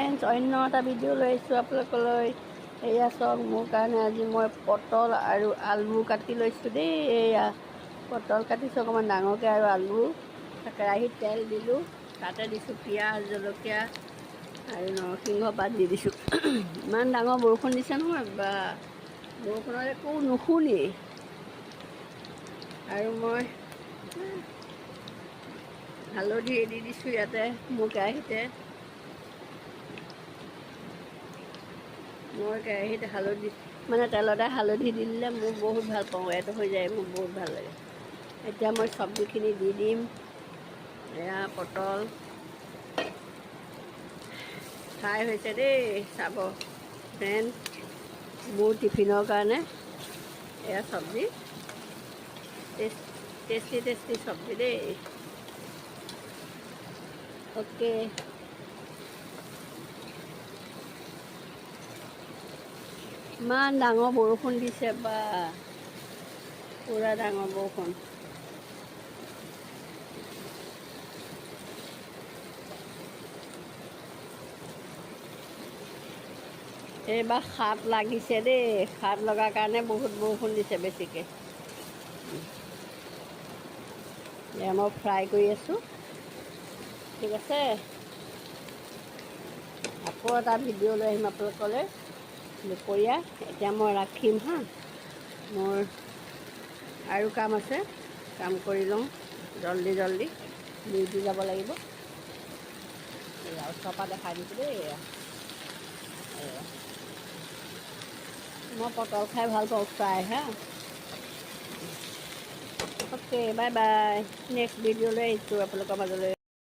Friends, অন্য এটা video' লৈ আহিছোঁ আপোনালোকলৈ। এয়া চাওক, মোৰ কাৰণে আজি মই পটল আৰু আলু কাটি লৈছোঁ দেই। এয়া পটল কাটিছোঁ অকণমান ডাঙৰকৈ আৰু আলু। কেৰাহীত তেল দিলোঁ, তাতে দিছোঁ পিঁয়াজ, জলকীয়া আৰু নৰসিংহ পাত দি দিছোঁ। ইমান ডাঙৰ বৰষুণ দিছে নহয়, বা বৰষুণত একো নুশুনেই। আৰু মই হালধি দি দিছোঁ ইয়াতে মোৰ কেৰাহীতে। মই কেৰাহীত হালধি মানে তেলতে হালধি দি দিলে মোৰ বহুত ভাল পাওঁ, এইটো হৈ যায়, মোৰ বহুত ভাল লাগে। এতিয়া মই চব্জিখিনি দি দিম। এয়া পটল ফ্ৰাই হৈছে দেই, চাব ফ্ৰেণ্ড, মোৰ টিফিনৰ কাৰণে এয়া চব্জি, টেষ্টি টেষ্টি চব্জি দেই। অ'কে, ইমান ডাঙৰ বৰষুণ দিছে, বা পুৰা ডাঙৰ বৰষুণ। এইবাৰ সাত লাগিছে দেই, সাত লগাৰ কাৰণে বহুত বৰষুণ দিছে বেছিকৈ। এয়া মই ফ্ৰাই কৰি আছোঁ, ঠিক আছে। আকৌ এটা ভিডিঅ' লৈ আহিম আপোনালোকলৈ দুপৰীয়া। এতিয়া মই ৰাখিম হা, মোৰ আৰু কাম আছে, কাম কৰি লওঁ জল্দি ডিউটি যাব লাগিব। এয়া ওচৰৰ পৰা দেখাই দিছোঁ দেই। এয়া মই পটল খাই ভাল পাওঁ, ফ্ৰাই হা। Okay, bye bye. নেক্সট ভিডিঅ'লৈ আহিছোঁ আপোনালোকৰ মাজলৈ।